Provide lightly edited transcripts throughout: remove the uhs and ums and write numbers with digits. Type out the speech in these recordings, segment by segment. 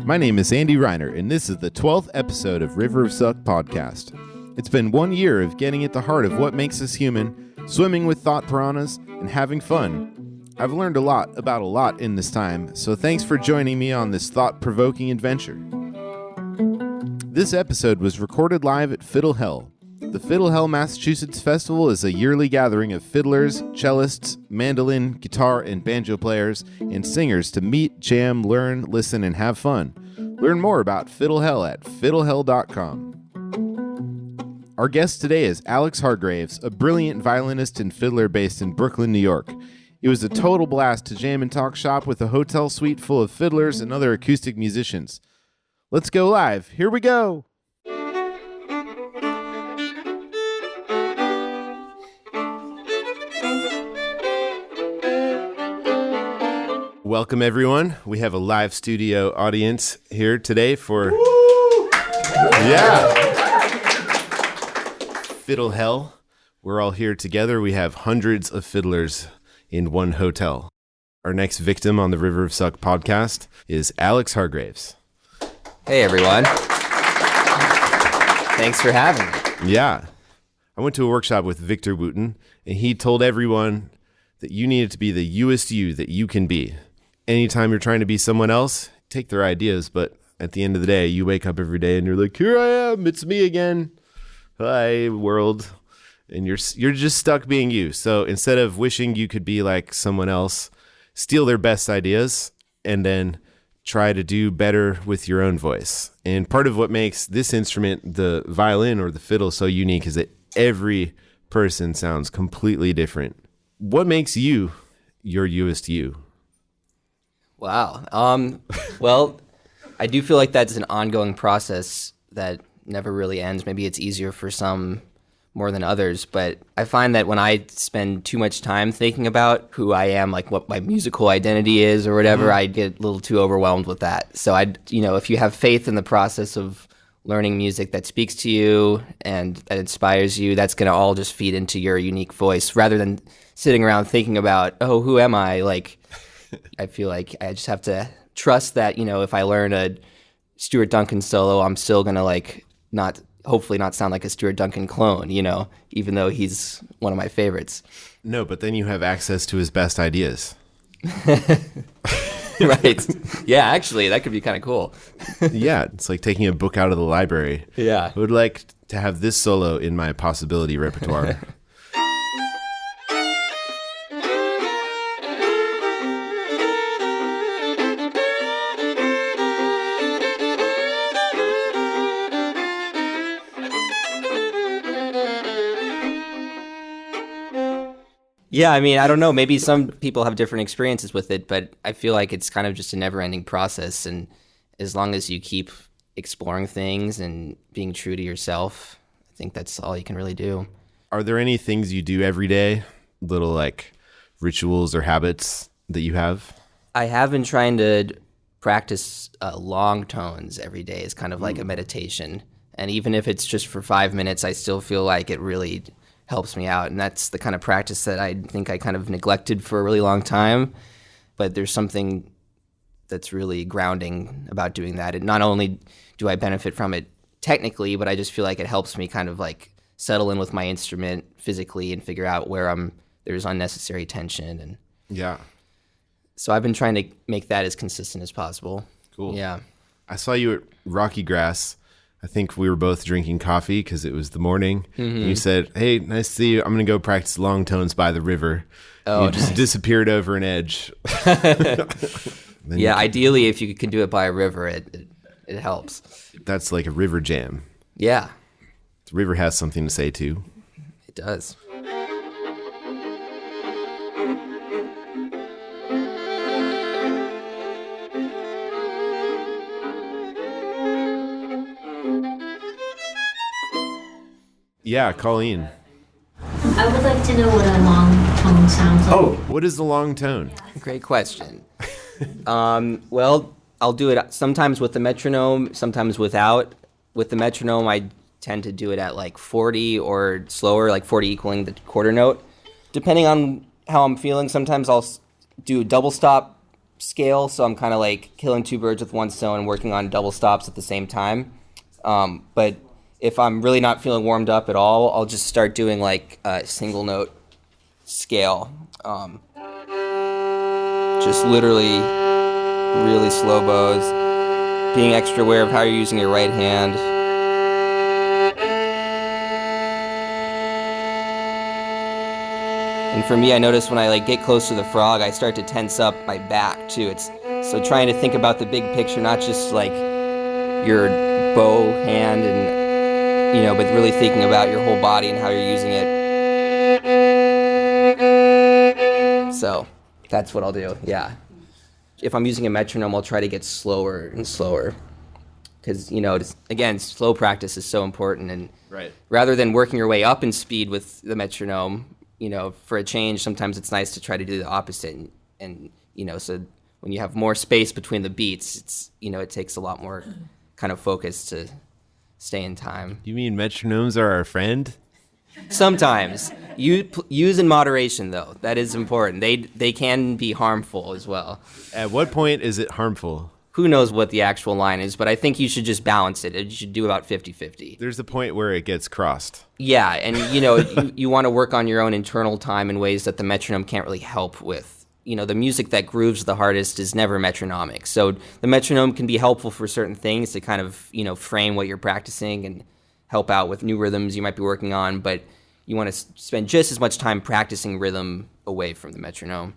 My name is Andy Reiner, and this is the 12th episode of River of Suck podcast. It's been 1 year of getting at the heart of what makes us human, swimming with thought piranhas, and having fun. I've learned a lot about a lot in this time, so thanks for joining me on this thought-provoking adventure. This episode was recorded live at Fiddle Hell. The Fiddle Hell, Massachusetts Festival is a yearly gathering of fiddlers, cellists, mandolin, guitar, and banjo players, and singers to meet, jam, learn, listen, and have fun. Learn more about Fiddle Hell at fiddlehell.com. Our guest today is Alex Hargreaves, a brilliant violinist and fiddler based in Brooklyn, New York. It was a total blast to jam and talk shop with a hotel suite full of fiddlers and other acoustic musicians. Let's go live. Here we go. Welcome, everyone. We have a live studio audience here today for Fiddle Hell. We're all here together. We have hundreds of fiddlers in one hotel. Our next victim on the River of Suck podcast is Alex Hargreaves. Hey, everyone. Thanks for having me. Yeah. I went to a workshop with Victor Wooten, and he told everyone that you needed to be the youest you that you can be. Anytime you're trying to be someone else, take their ideas, but at the end of the day, you wake up every day and you're like, here I am, it's me again. Hi, world. And you're just stuck being you. So instead of wishing you could be like someone else, steal their best ideas and then try to do better with your own voice. And part of what makes this instrument, the violin or the fiddle, so unique is that every person sounds completely different. What makes you your youest you? Wow. Well, I do feel like that's an ongoing process that never really ends. Maybe it's easier for some more than others, but I find that when I spend too much time thinking about who I am, like what my musical identity is or whatever, I get a little too overwhelmed with that. So if you have faith in the process of learning music that speaks to you and that inspires you, that's going to all just feed into your unique voice rather than sitting around thinking about, oh, who am I? Like, I feel like I just have to trust that, if I learn a Stuart Duncan solo, I'm still going to hopefully not sound like a Stuart Duncan clone, even though he's one of my favorites. No, but then you have access to his best ideas. Right. Yeah, actually, that could be kind of cool. Yeah, it's like taking a book out of the library. Yeah. I would like to have this solo in my possibility repertoire. Yeah, I don't know. Maybe some people have different experiences with it, but I feel like it's kind of just a never-ending process. And as long as you keep exploring things and being true to yourself, I think that's all you can really do. Are there any things you do every day, little like rituals or habits that you have? I have been trying to practice long tones every day. It's kind of like a meditation. And even if it's just for 5 minutes, I still feel like it really helps me out. And that's the kind of practice that I think I kind of neglected for a really long time. But there's something that's really grounding about doing that. And not only do I benefit from it technically, but I just feel like it helps me kind of like settle in with my instrument physically and figure out where there's unnecessary tension. And yeah. So I've been trying to make that as consistent as possible. Cool. Yeah. I saw you at Rocky Grass. I think we were both drinking coffee because it was the morning. Mm-hmm. And you said, hey, nice to see you. I'm going to go practice long tones by the river. Oh, you just disappeared over an edge. Yeah, ideally, if you can do it by a river, it helps. That's like a river jam. Yeah. The river has something to say, too. It does. Yeah, Colleen. I would like to know what a long tone sounds like. Oh, what is the long tone? Great question. Well, I'll do it sometimes with the metronome, sometimes without. With the metronome, I tend to do it at like 40 or slower, like 40 equaling the quarter note. Depending on how I'm feeling, sometimes I'll do double stop scale, so I'm kind of like killing two birds with one stone and working on double stops at the same time. But if I'm really not feeling warmed up at all, I'll just start doing like a single note scale. Just literally really slow bows, being extra aware of how you're using your right hand. And for me, I notice when I like get close to the frog, I start to tense up my back too. It's so trying to think about the big picture, not just like your bow hand and but really thinking about your whole body and how you're using it. So that's what I'll do. Yeah. If I'm using a metronome, I'll try to get slower and slower because again, slow practice is so important. And Right. rather than working your way up in speed with the metronome, for a change, sometimes it's nice to try to do the opposite. And so when you have more space between the beats, it's, it takes a lot more kind of focus to stay in time. You mean metronomes are our friend? Sometimes. Use in moderation, though. That is important. They can be harmful as well. At what point is it harmful? Who knows what the actual line is, but I think you should just balance it. You should do about 50-50. There's a point where it gets crossed. Yeah, and you want to work on your own internal time in ways that the metronome can't really help with. The music that grooves the hardest is never metronomic. So the metronome can be helpful for certain things to kind of, frame what you're practicing and help out with new rhythms you might be working on, but you want to spend just as much time practicing rhythm away from the metronome.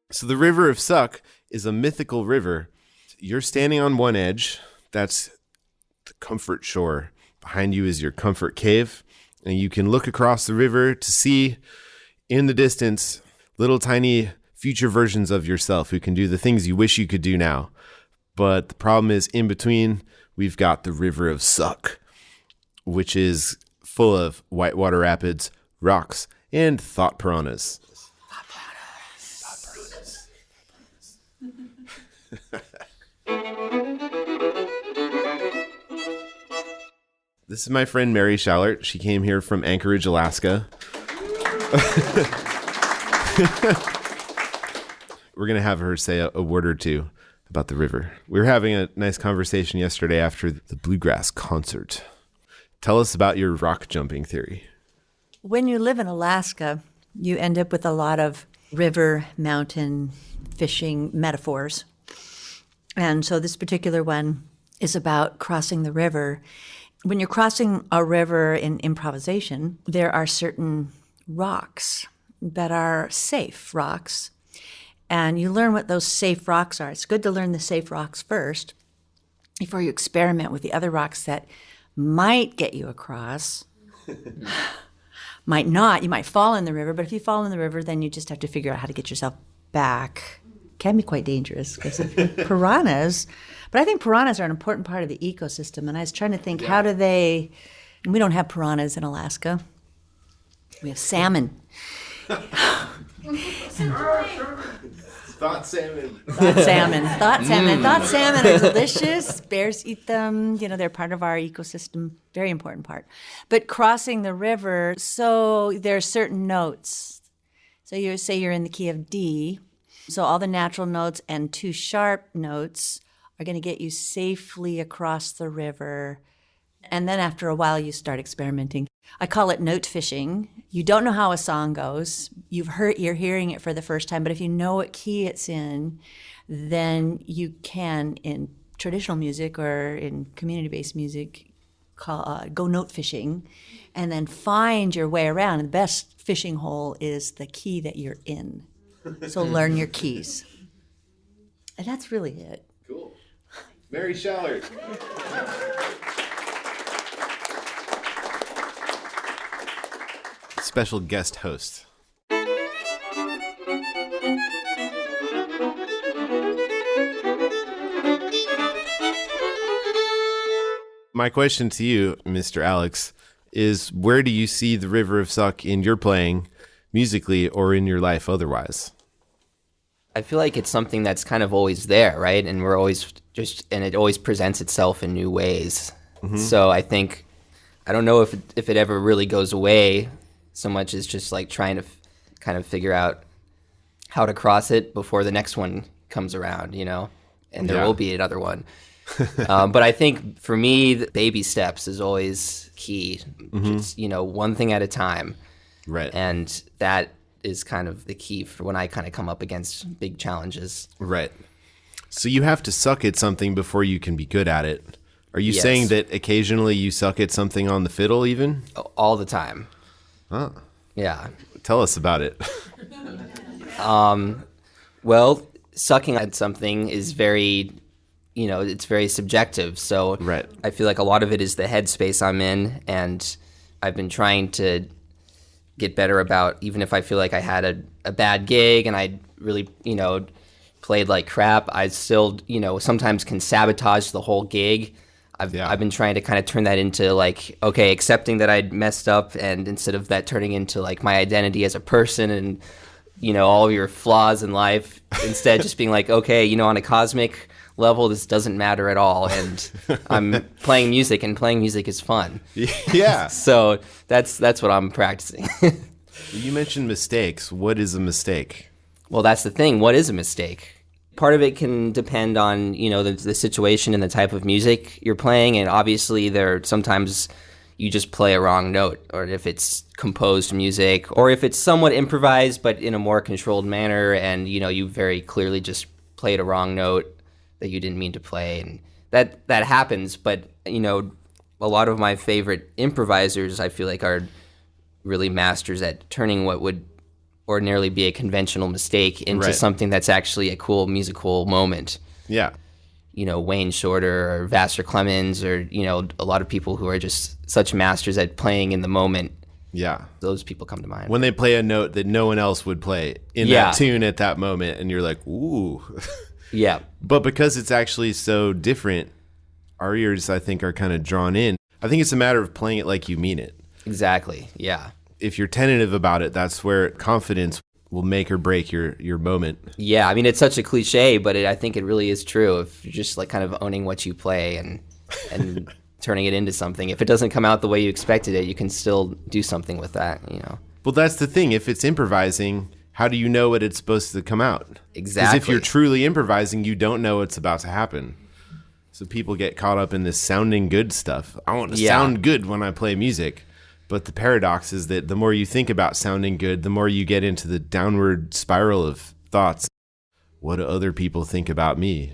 So the River of Suck is a mythical river. You're standing on one edge. That's the comfort shore. Behind you is your comfort cave. And you can look across the river to see in the distance little tiny future versions of yourself who can do the things you wish you could do now. But the problem is in between, we've got the River of Suck, which is full of whitewater rapids, rocks, and thought piranhas. This is my friend Mary Schallert. She came here from Anchorage, Alaska. We're going to have her say a word or two about the river. We were having a nice conversation yesterday after the bluegrass concert. Tell us about your rock jumping theory. When you live in Alaska, you end up with a lot of river, mountain, fishing metaphors. And so this particular one is about crossing the river. When you're crossing a river in improvisation, there are certain rocks that are safe rocks. And you learn what those safe rocks are. It's good to learn the safe rocks first before you experiment with the other rocks that might get you across. Might not. You might fall in the river, but if you fall in the river, then you just have to figure out how to get yourself back. Can be quite dangerous because of piranhas. But I think piranhas are an important part of the ecosystem. And I was trying to think, how do they... And we don't have piranhas in Alaska. We have salmon. Thought salmon. Thought salmon. Thought salmon. Thought salmon are delicious. Bears eat them. They're part of our ecosystem. Very important part. But crossing the river, so there are certain notes. So you say you're in the key of D. So all the natural notes and two sharp notes are going to get you safely across the river. And then after a while, you start experimenting. I call it note fishing. You don't know how a song goes. You're hearing it for the first time, but if you know what key it's in, then you can, in traditional music or in community-based music, go note fishing, and then find your way around. And the best fishing hole is the key that you're in. So learn your keys. And that's really it. Cool. Mary Schallert. Special guest host. My question to you, Mr. Alex, is where do you see the River of Suck in your playing, musically or in your life otherwise? I feel like it's something that's kind of always there, right? And we're always and it always presents itself in new ways. So I think, I don't know if it ever really goes away so much as just like trying to kind of figure out how to cross it before the next one comes around, and there will be another one. But I think for me, the baby steps is always key. Just, one thing at a time. Right. And that is kind of the key for when I kind of come up against big challenges. Right. So you have to suck at something before you can be good at it. Are you Yes. saying that occasionally you suck at something on the fiddle even? All the time. Oh, Yeah. tell us about it. Well, sucking at something is very, it's very subjective. So Right. I feel like a lot of it is the headspace I'm in, and I've been trying to get better about, even if I feel like I had a bad gig and I really, played like crap, I still, sometimes can sabotage the whole gig. I've been trying to kind of turn that into like, okay, accepting that I'd messed up, and instead of that turning into like my identity as a person and, all of your flaws in life, instead just being like, okay, on a cosmic level, this doesn't matter at all, and I'm playing music, and playing music is fun. Yeah. So that's what I'm practicing. You mentioned mistakes. What is a mistake? Well, that's the thing. What is a mistake? Part of it can depend on, the situation and the type of music you're playing. And obviously sometimes you just play a wrong note, or if it's composed music, or if it's somewhat improvised, but in a more controlled manner. And, you very clearly just played a wrong note that you didn't mean to play. And that happens. But, a lot of my favorite improvisers, I feel like, are really masters at turning what would ordinarily be a conventional mistake into Right. something that's actually a cool musical moment. Yeah. Wayne Shorter or Vassar Clemens, or, a lot of people who are just such masters at playing in the moment. Yeah. Those people come to mind. When they play a note that no one else would play in Yeah. that tune at that moment, and you're like, ooh. Yeah. But because it's actually so different, our ears, I think, are kind of drawn in. I think it's a matter of playing it like you mean it. Exactly. Yeah. If you're tentative about it, that's where confidence will make or break your moment. Yeah. I mean, it's such a cliche, but I think it really is true. If you're just like kind of owning what you play and turning it into something. If it doesn't come out the way you expected it, you can still do something with that, Well, that's the thing. If it's improvising, how do you know what it's supposed to come out? Exactly. Because if you're truly improvising, you don't know what's about to happen. So people get caught up in this sounding good stuff. I want to sound good when I play music. But the paradox is that the more you think about sounding good, the more you get into the downward spiral of thoughts. What do other people think about me?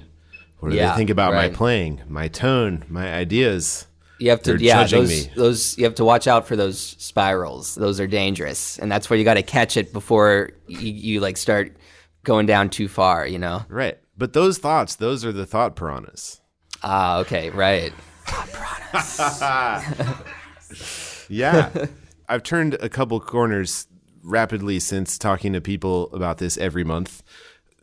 What do they think about my playing, my tone, my ideas? You have to, They're judging me. those you have to watch out for those spirals. Those are dangerous, and that's where you got to catch it before you like start going down too far. Right. But those thoughts, those are the thought piranhas. Ah, okay, right. Yeah. I've turned a couple corners rapidly since talking to people about this every month.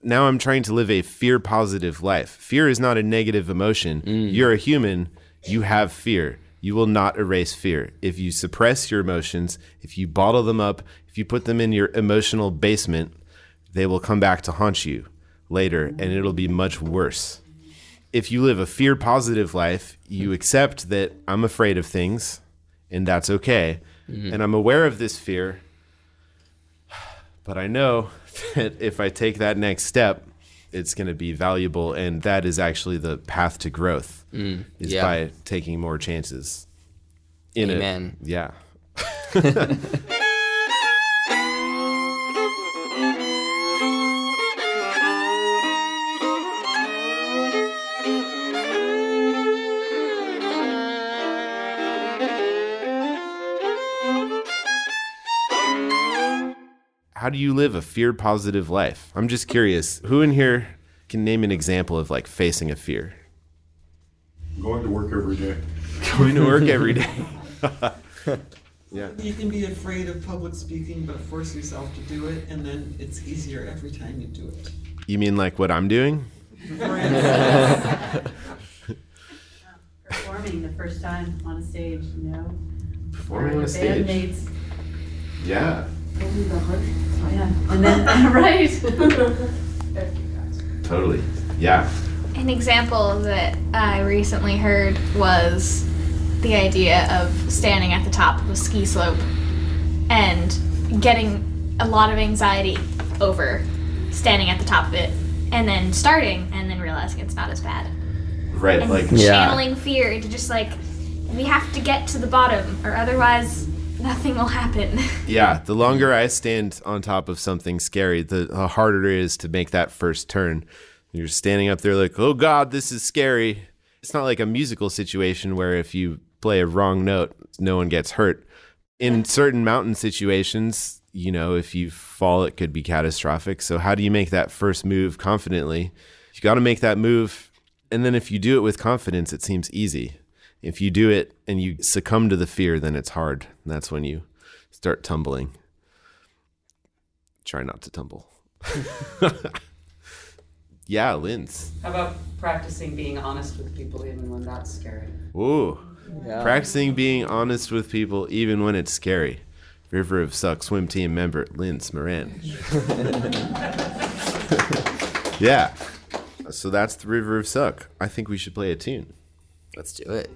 Now I'm trying to live a fear-positive life. Fear is not a negative emotion. You're a human. You have fear. You will not erase fear. If you suppress your emotions, if you bottle them up, if you put them in your emotional basement, they will come back to haunt you later, and it'll be much worse. If you live a fear-positive life, you accept that I'm afraid of things, and that's okay. And I'm aware of this fear, but I know that if I take that next step, it's going to be valuable, and that is actually the path to growth, is by taking more chances. Amen. Yeah. How do you live a fear-positive life? I'm just curious. Who in here can name an example of like facing a fear? Going to work every day. Going to work every day. Yeah. You can be afraid of public speaking, but force yourself to do it, and then it's easier every time you do it. You mean like what I'm doing? Performing the first time on a stage, Performing on Your a stage. bandmates. Yeah. Oh yeah, and then right. Totally. Yeah. An example that I recently heard was the idea of standing at the top of a ski slope and getting a lot of anxiety over standing at the top of it, and then starting and then realizing it's not as bad. Right. And Like, channeling fear into just like, we have to get to the bottom or otherwise nothing will happen. yeah. The longer I stand on top of something scary, the harder it is to make that first turn. You're standing up there like, oh God, this is scary. It's not like a musical situation where if you play a wrong note, no one gets hurt. In certain mountain situations, you know, if you fall, it could be catastrophic. So how do you make that first move confidently? You got to make that move. And then if you do it with confidence, it seems easy. If you do it and you succumb to the fear, then it's hard. And that's when you start tumbling. Try not to tumble. Yeah, Linz. How about practicing being honest with people even when that's scary? Ooh. Practicing being honest with people even when it's scary. River of Suck swim team member Linz Moran. Yeah. So that's the River of Suck. I think we should play a tune. Let's do it.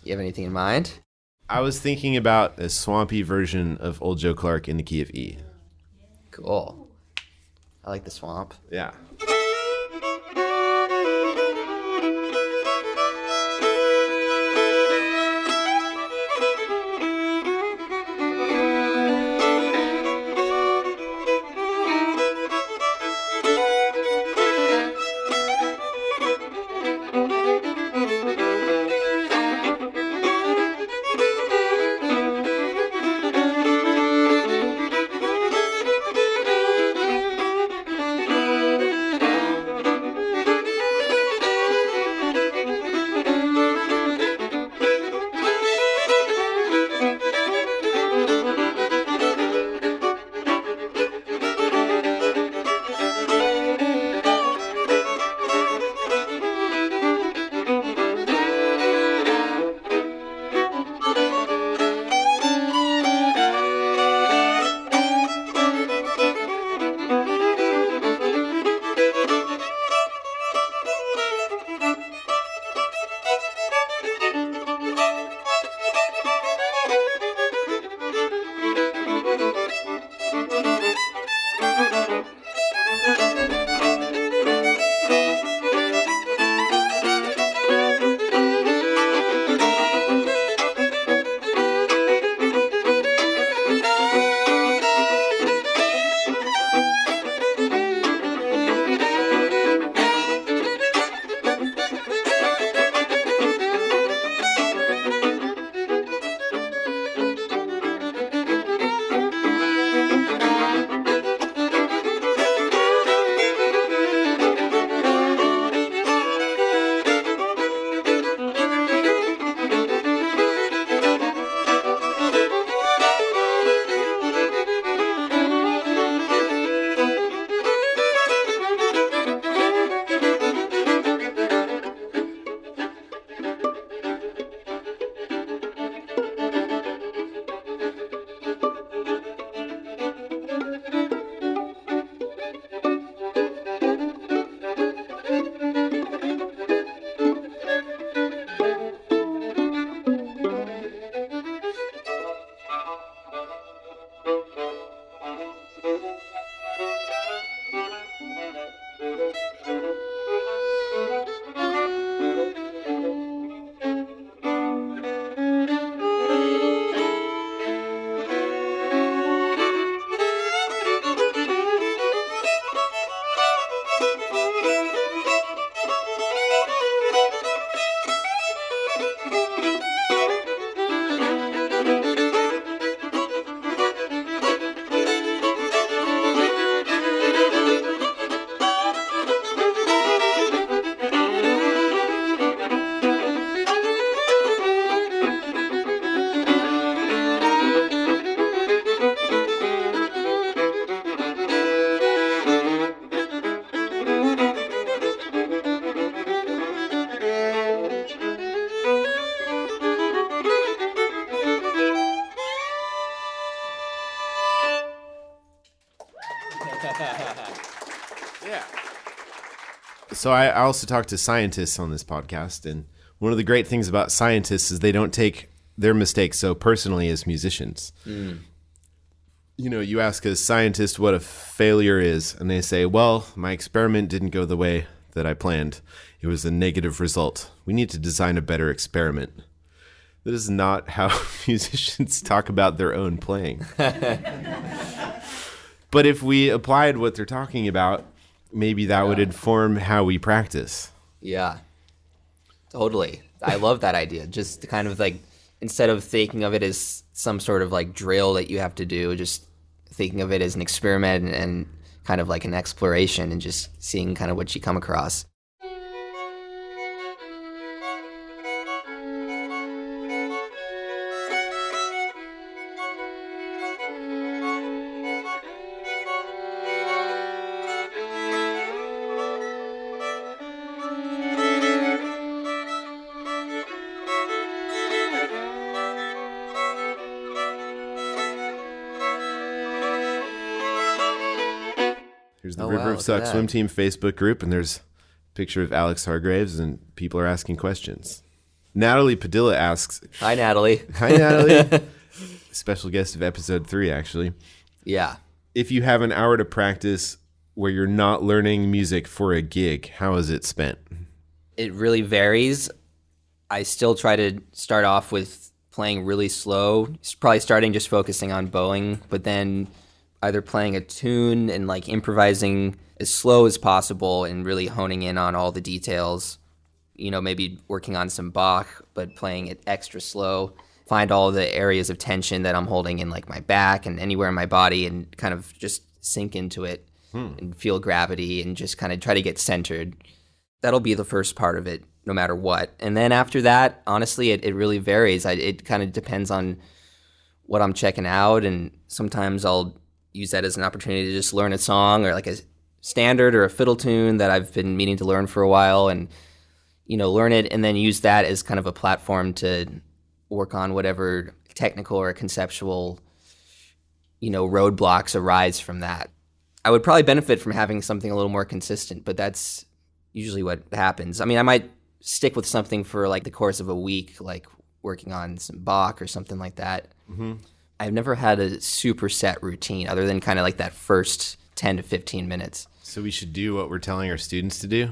You have anything in mind? I was thinking about a swampy version of Old Joe Clark in the key of E. Cool. I like the swamp. Yeah. So I also talk to scientists on this podcast, and one of the great things about scientists is they don't take their mistakes so personally as musicians. You know, you ask a scientist what a failure is, and they say, well, my experiment didn't go the way that I planned. It was a negative result. We need to design a better experiment. That is not how musicians talk about their own playing. But if we applied what they're talking about, maybe that would inform how we practice. Yeah, totally. I love that idea. Just kind of like, instead of thinking of it as some sort of like drill that you have to do, just thinking of it as an experiment and kind of like an exploration and just seeing kind of what you come across. Here's the Oh, River wow, of look at Suck that. swim team Facebook group, and there's a picture of Alex Hargreaves, and people are asking questions. Natalie Padilla asks, Hi, Natalie. hi, Natalie. Special guest of episode 3, actually. Yeah. If you have an hour to practice where you're not learning music for a gig, how is it spent? It really varies. I still try to start off with playing really slow, probably starting just focusing on bowing, but then either playing a tune and like improvising as slow as possible and really honing in on all the details. You know, maybe working on some Bach, but playing it extra slow. Find all the areas of tension that I'm holding in like my back and anywhere in my body and kind of just sink into it and feel gravity and just kind of try to get centered. That'll be the first part of it, no matter what. And then after that, honestly, it really varies. It kind of depends on what I'm checking out, and sometimes I'll use that as an opportunity to just learn a song or like a standard or a fiddle tune that I've been meaning to learn for a while, and you know, learn it and then use that as kind of a platform to work on whatever technical or conceptual, you know, roadblocks arise from that. I would probably benefit from having something a little more consistent, but that's usually what happens. I mean, I might stick with something for like the course of a week, like working on some Bach or something like that. I've never had a super set routine other than kind of like that first 10 to 15 minutes. So we should do what we're telling our students to do?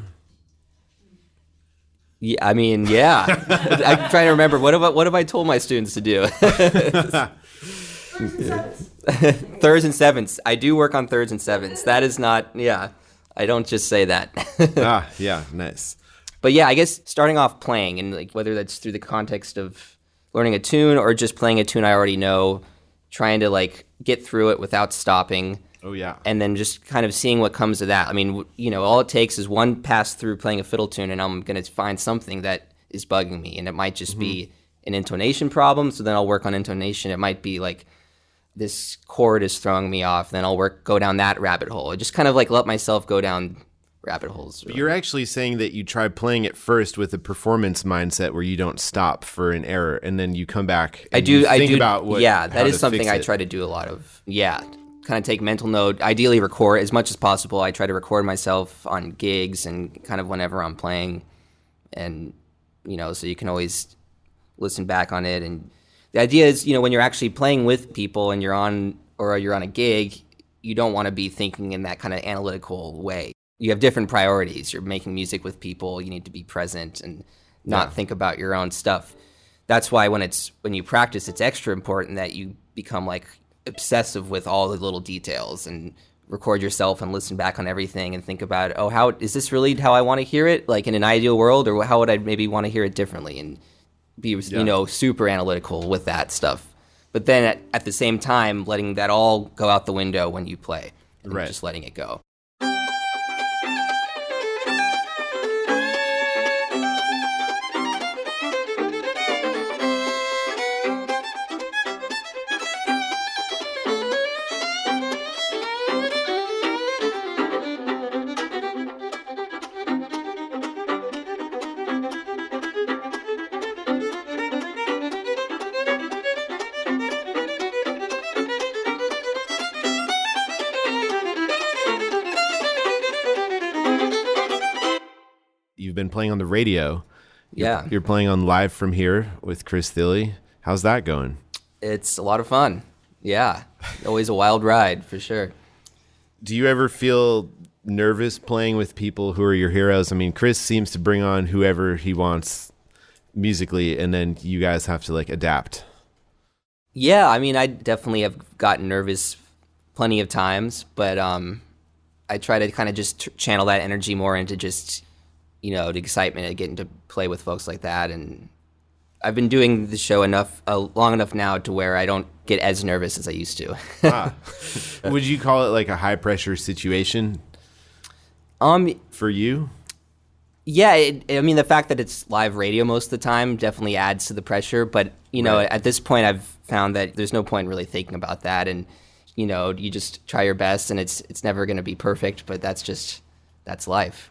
Yeah, I mean, yeah. I'm trying to remember, what have I told my students to do? Thirds and sevenths. I do work on thirds and sevenths. That is not, yeah. I don't just say that. Yeah, nice. But yeah, I guess starting off playing, and like whether that's through the context of learning a tune or just playing a tune I already know, trying to like get through it without stopping. Oh, yeah. And then just kind of seeing what comes of that. I mean, you know, all it takes is one pass through playing a fiddle tune, and I'm going to find something that is bugging me. And it might just be an intonation problem, so then I'll work on intonation. It might be like this chord is throwing me off, then I'll go down that rabbit hole. I just kind of like let myself go down rabbit holes. But you're actually saying that you try playing it first with a performance mindset where you don't stop for an error, and then you come back and you think about what. Yeah, how that is to something fix I it. try to do a lot of. Yeah, kind of take mental note. Ideally, record as much as possible. I try to record myself on gigs and kind of whenever I'm playing, and you know, so you can always listen back on it. And the idea is, you know, when you're actually playing with people and you're on a gig, you don't want to be thinking in that kind of analytical way. You have different priorities. You're making music with people. You need to be present and not think about your own stuff. That's why when you practice, it's extra important that you become like obsessive with all the little details and record yourself and listen back on everything and think about, oh, how is this really how I want to hear it? Like in an ideal world, or how would I maybe want to hear it differently? And be, you know, super analytical with that stuff. But then at the same time, letting that all go out the window when you play. And Right. just letting it go. playing on the radio. Yeah. You're playing on Live From Here with Chris Thilly. How's that going? It's a lot of fun. Yeah. Always a wild ride, for sure. Do you ever feel nervous playing with people who are your heroes? I mean, Chris seems to bring on whoever he wants musically, and then you guys have to like adapt. Yeah, I mean, I definitely have gotten nervous plenty of times, but I try to kind of just channel that energy more into just, the excitement of getting to play with folks like that. And I've been doing the show long enough now to where I don't get as nervous as I used to. Would you call it like a high pressure situation for you? Yeah, the fact that it's live radio most of the time definitely adds to the pressure. But, Right. At this point, I've found that there's no point really thinking about that. And, you just try your best, and it's never going to be perfect, but that's life.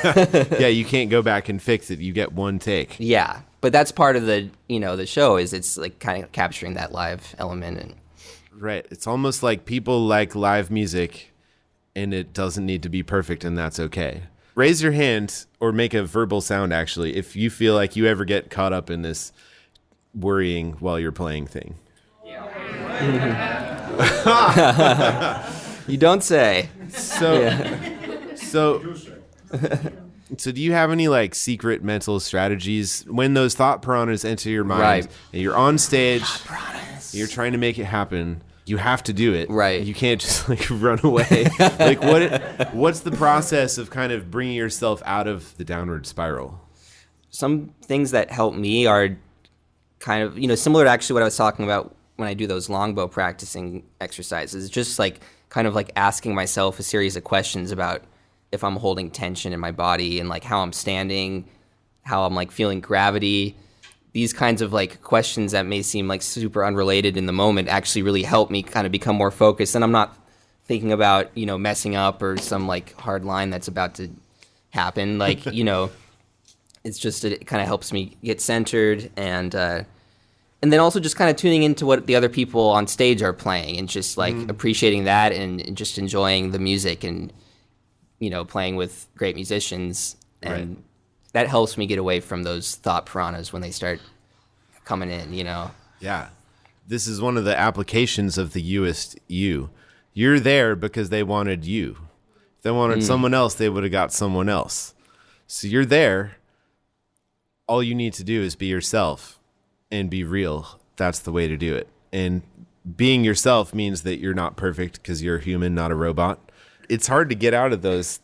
Yeah, you can't go back and fix it. You get one take. Yeah, but that's part of the, the show is it's like kind of capturing that live element. And Right. It's almost like people like live music, and it doesn't need to be perfect, and that's okay. Raise your hand or make a verbal sound, actually, if you feel like you ever get caught up in this worrying while you're playing thing. you don't say. So do you have any like secret mental strategies when those thought piranhas enter your mind, Right. and you're on stage, and you're trying to make it happen? You have to do it. Right. You can't just like run away. Like what's the process of kind of bringing yourself out of the downward spiral? Some things that help me are kind of, similar to actually what I was talking about when I do those longbow practicing exercises, just like kind of like asking myself a series of questions about if I'm holding tension in my body and like how I'm standing, how I'm like feeling gravity. These kinds of like questions that may seem like super unrelated in the moment actually really help me kind of become more focused. And I'm not thinking about, messing up or some like hard line that's about to happen. Like, it's just, it kind of helps me get centered and then also just kind of tuning into what the other people on stage are playing and just like appreciating that and just enjoying the music and, playing with great musicians. And Right. that helps me get away from those thought piranhas when they start coming in, Yeah. This is one of the applications of the youest you. You're there because they wanted you. If they wanted someone else, they would have got someone else. So you're there. All you need to do is be yourself and be real. That's the way to do it. And being yourself means that you're not perfect because you're a human, not a robot. It's hard to get out of those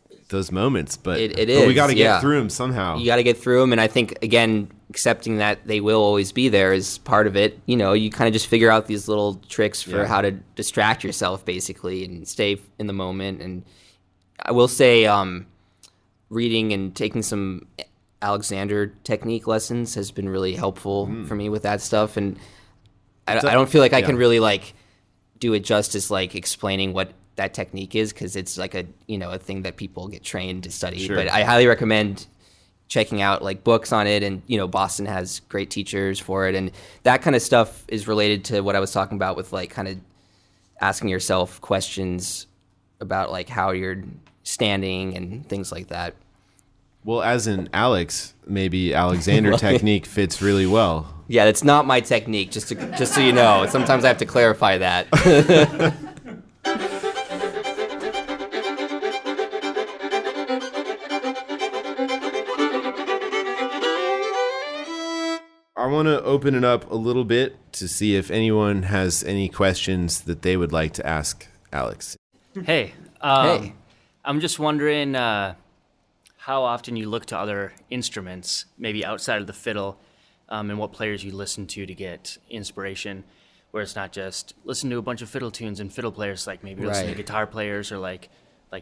moments, but It but is, we got to yeah. get through them somehow. You got to get through them. And I think, again, accepting that they will always be there is part of it. You kind of just figure out these little tricks for Yeah. how to distract yourself, basically, and stay in the moment. And I will say reading and taking some Alexander technique lessons has been really helpful for me with that stuff. And I don't feel like I can really, like, do it justice, like, explaining what that technique is, because it's like a thing that people get trained to study. Sure. But I highly recommend checking out like books on it, and Boston has great teachers for it, and that kind of stuff is related to what I was talking about with like kind of asking yourself questions about like how you're standing and things like that. Well, as in Alex, maybe Alexander technique fits really well. Yeah, that's not my technique, just so you know. Sometimes I have to clarify that. I want to open it up a little bit to see if anyone has any questions that they would like to ask Alex. Hey, Hey. I'm just wondering how often you look to other instruments, maybe outside of the fiddle, and what players you listen to get inspiration, where it's not just listen to a bunch of fiddle tunes and fiddle players, like maybe listen to Right. guitar players or like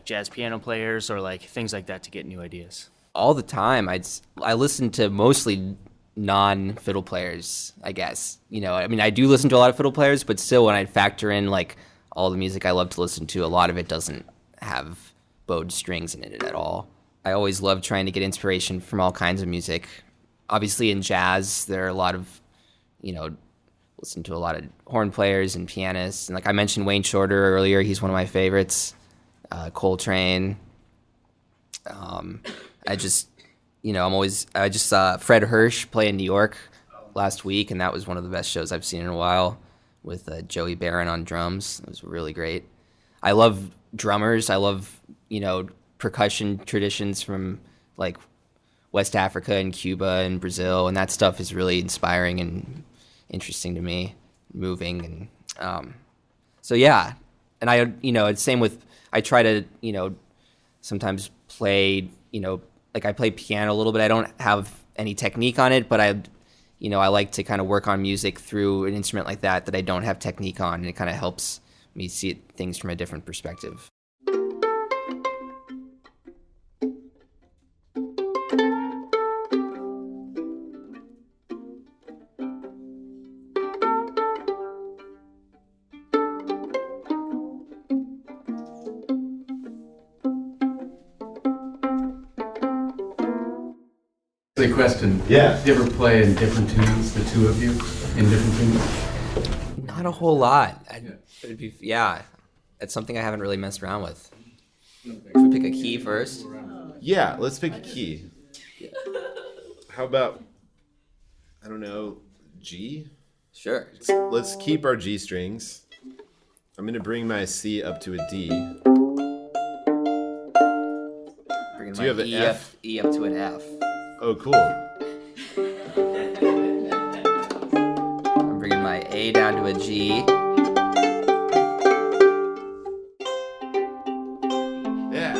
jazz piano players or like things like that to get new ideas. All the time. I listen to mostly non-fiddle players, I guess. I do listen to a lot of fiddle players, but still when I factor in like all the music I love to listen to, a lot of it doesn't have bowed strings in it at all. I always love trying to get inspiration from all kinds of music. Obviously in jazz, there are a lot of, listen to a lot of horn players and pianists. And like I mentioned Wayne Shorter earlier, he's one of my favorites. Coltrane. I just saw Fred Hirsch play in New York last week, and that was one of the best shows I've seen in a while with Joey Barron on drums. It was really great. I love drummers. I love, percussion traditions from like West Africa and Cuba and Brazil, and that stuff is really inspiring and interesting to me, moving. And so, yeah. And it's same with, I try to, sometimes play, like I play piano a little bit. I don't have any technique on it, but I like to kind of work on music through an instrument like that I don't have technique on, and it kind of helps me see things from a different perspective. A question. Yeah. Do you ever play in different tunes, the two of you, in different tunes? Not a whole lot. It's something I haven't really messed around with. Should we pick a key first? Yeah, let's pick a key. How about, I don't know, G? Sure. Let's keep our G strings. I'm going to bring my C up to a D. Bringing Do you have an F? E up to an F. Oh, cool. I'm bringing my A down to a G. Yeah.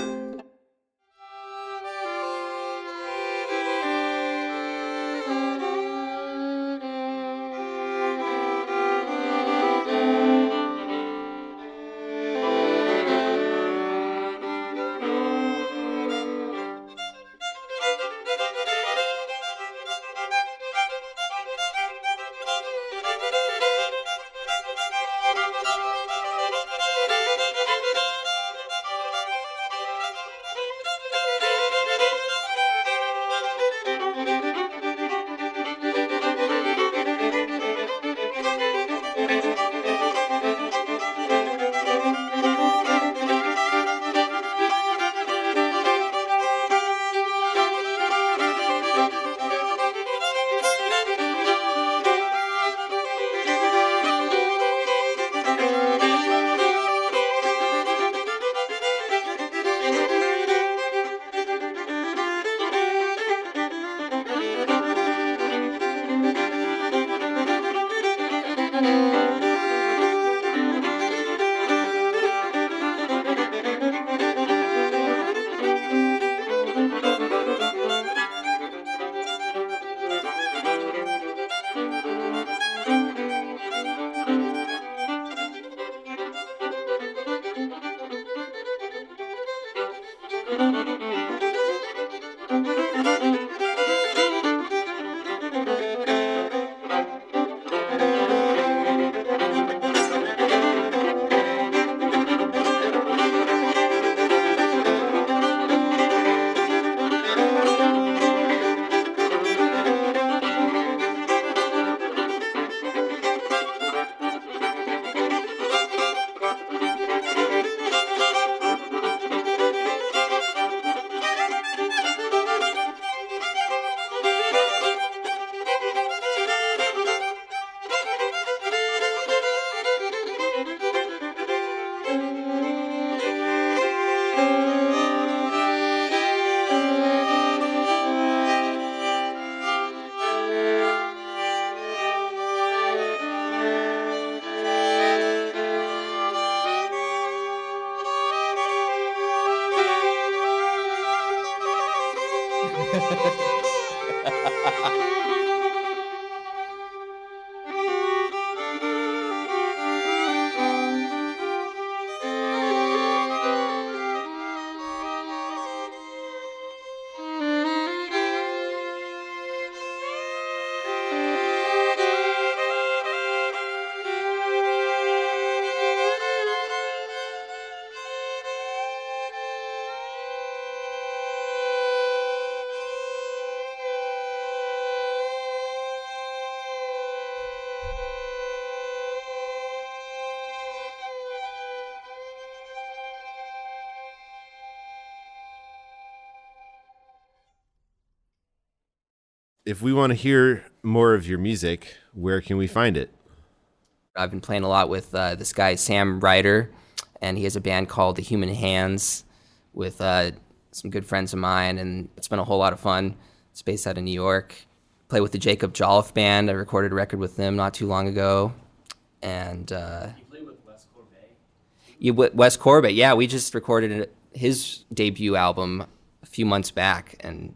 If we want to hear more of your music, where can we find it? I've been playing a lot with this guy, Sam Ryder, and he has a band called The Human Hands with some good friends of mine, and it's been a whole lot of fun. It's based out of New York. Play with the Jacob Jolliffe Band. I recorded a record with them not too long ago. And you play with Wes Corbett? Wes Corbett, yeah. We just recorded his debut album a few months back, and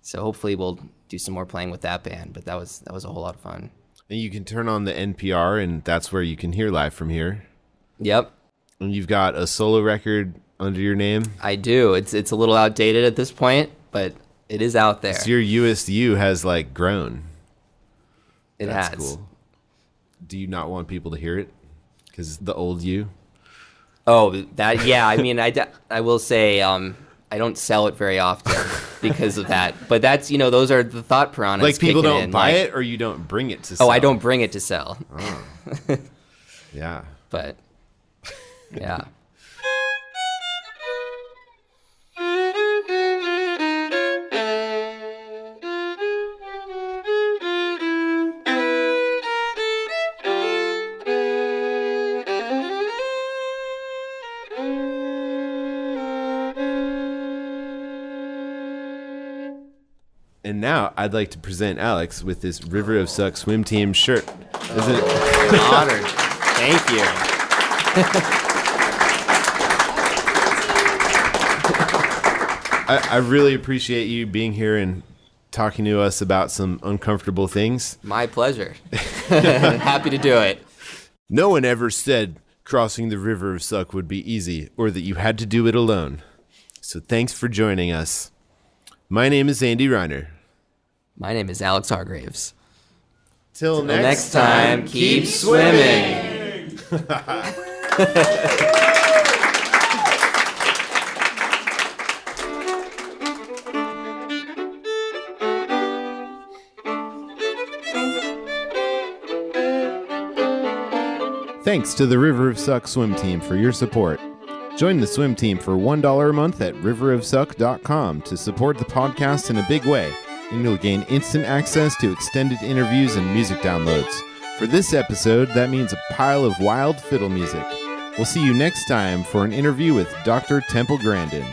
so hopefully we'll do some more playing with that band. But that was a whole lot of fun. And you can turn on the NPR, and that's where you can hear live from here. Yep. And you've got a solo record under your name? I do. It's a little outdated at this point, but it is out there. So your USU has like grown. That's has. Cool. Do you not want people to hear it? Because the old you? Oh, that, yeah. I mean, I will say I don't sell it very often because of that. But that's, those are the thought piranhas. Like people don't in. buy it, or you don't bring it to sell? Oh, I don't bring it to sell. Oh. Yeah. But, yeah. And now I'd like to present Alex with this River of Suck swim team shirt. Is it an honor? Thank you. I really appreciate you being here and talking to us about some uncomfortable things. My pleasure. Happy to do it. No one ever said crossing the River of Suck would be easy or that you had to do it alone. So thanks for joining us. My name is Andy Reiner. My name is Alex Hargreaves. Till next time, keep swimming. Thanks to the River of Suck swim team for your support. Join the swim team for $1 a month at riverofsuck.com to support the podcast in a big way, and you'll gain instant access to extended interviews and music downloads. For this episode, that means a pile of wild fiddle music. We'll see you next time for an interview with Dr. Temple Grandin.